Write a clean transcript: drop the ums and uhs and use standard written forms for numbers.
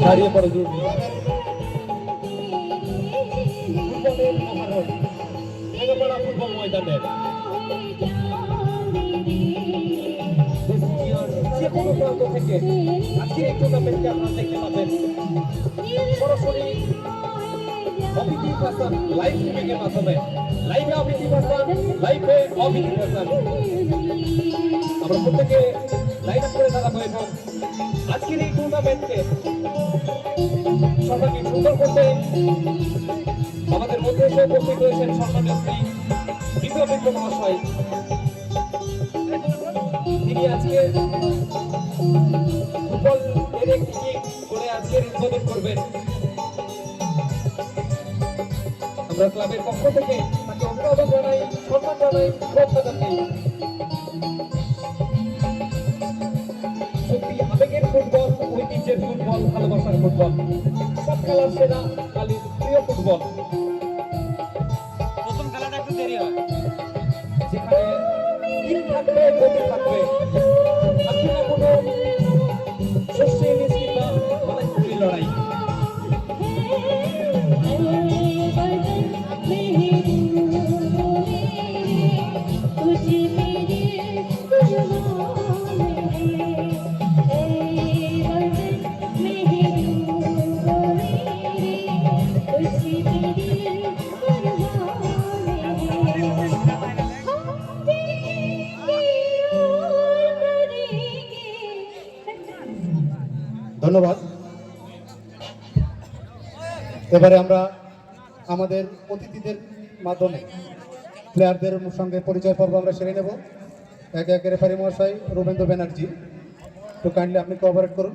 দাঁড়িয়ে পড়ে জরুরি ফুটবলের মহারণ ভেঙে পড়া ফুটবল ময়দানের যে কোনো প্রান্ত থেকে আজকের এই টুর্নামেন্টকে আপনারা দেখতে পাবেন সরাসরি অভিধি ভাষণ লাইভ স্ট্রিমিং এর মাধ্যমে লাইভে অভিধি ভাষণ লাইভে অভিধি ভাষণ আমরা প্রত্যেকে লাইন আপ করে দাঁড়াবো এবং আজকের এই টুর্নামেন্টকে সর্বাধিক সুন্দর করতে আমাদের মধ্যে এসে উপস্থিত হয়েছেন সম্মানীয় শ্রী বিপ্লব মিত্র মহাশয়। তিনি আজকে ফুটবল এর একটি কিক করে আজকের উদ্বোধন করবেন। আমরা ক্লাবের পক্ষ থেকে তাকে অভিনন্দন জানাই, সম্মান জানাই, শ্রদ্ধা জানাই। সত্যি আবেগের ফুটবল, ঐতিহ্যের ফুটবল, ভালোবাসার ফুটবল, সব খেলার সেরা কালীর প্রিয় ফুটবল। প্রথম খেলাটা একটু দেরি হয়, যেখানে দিন থাকবে, গতি থাকবে, থাকবে না কোনো শস্যে ইলিশ কিংবা মালাইপুরি লড়াই। ধন্যবাদ। এবারে আমরা আমাদের অতিথিদের মাধ্যমে প্লেয়ারদের সঙ্গে পরিচয় পর্ব আমরা সেরে নেব। একে একে রেফারি মহাশয় রবীন্দ্র ব্যানার্জি, তো কাইন্ডলি আপনি কোঅপারেট করুন।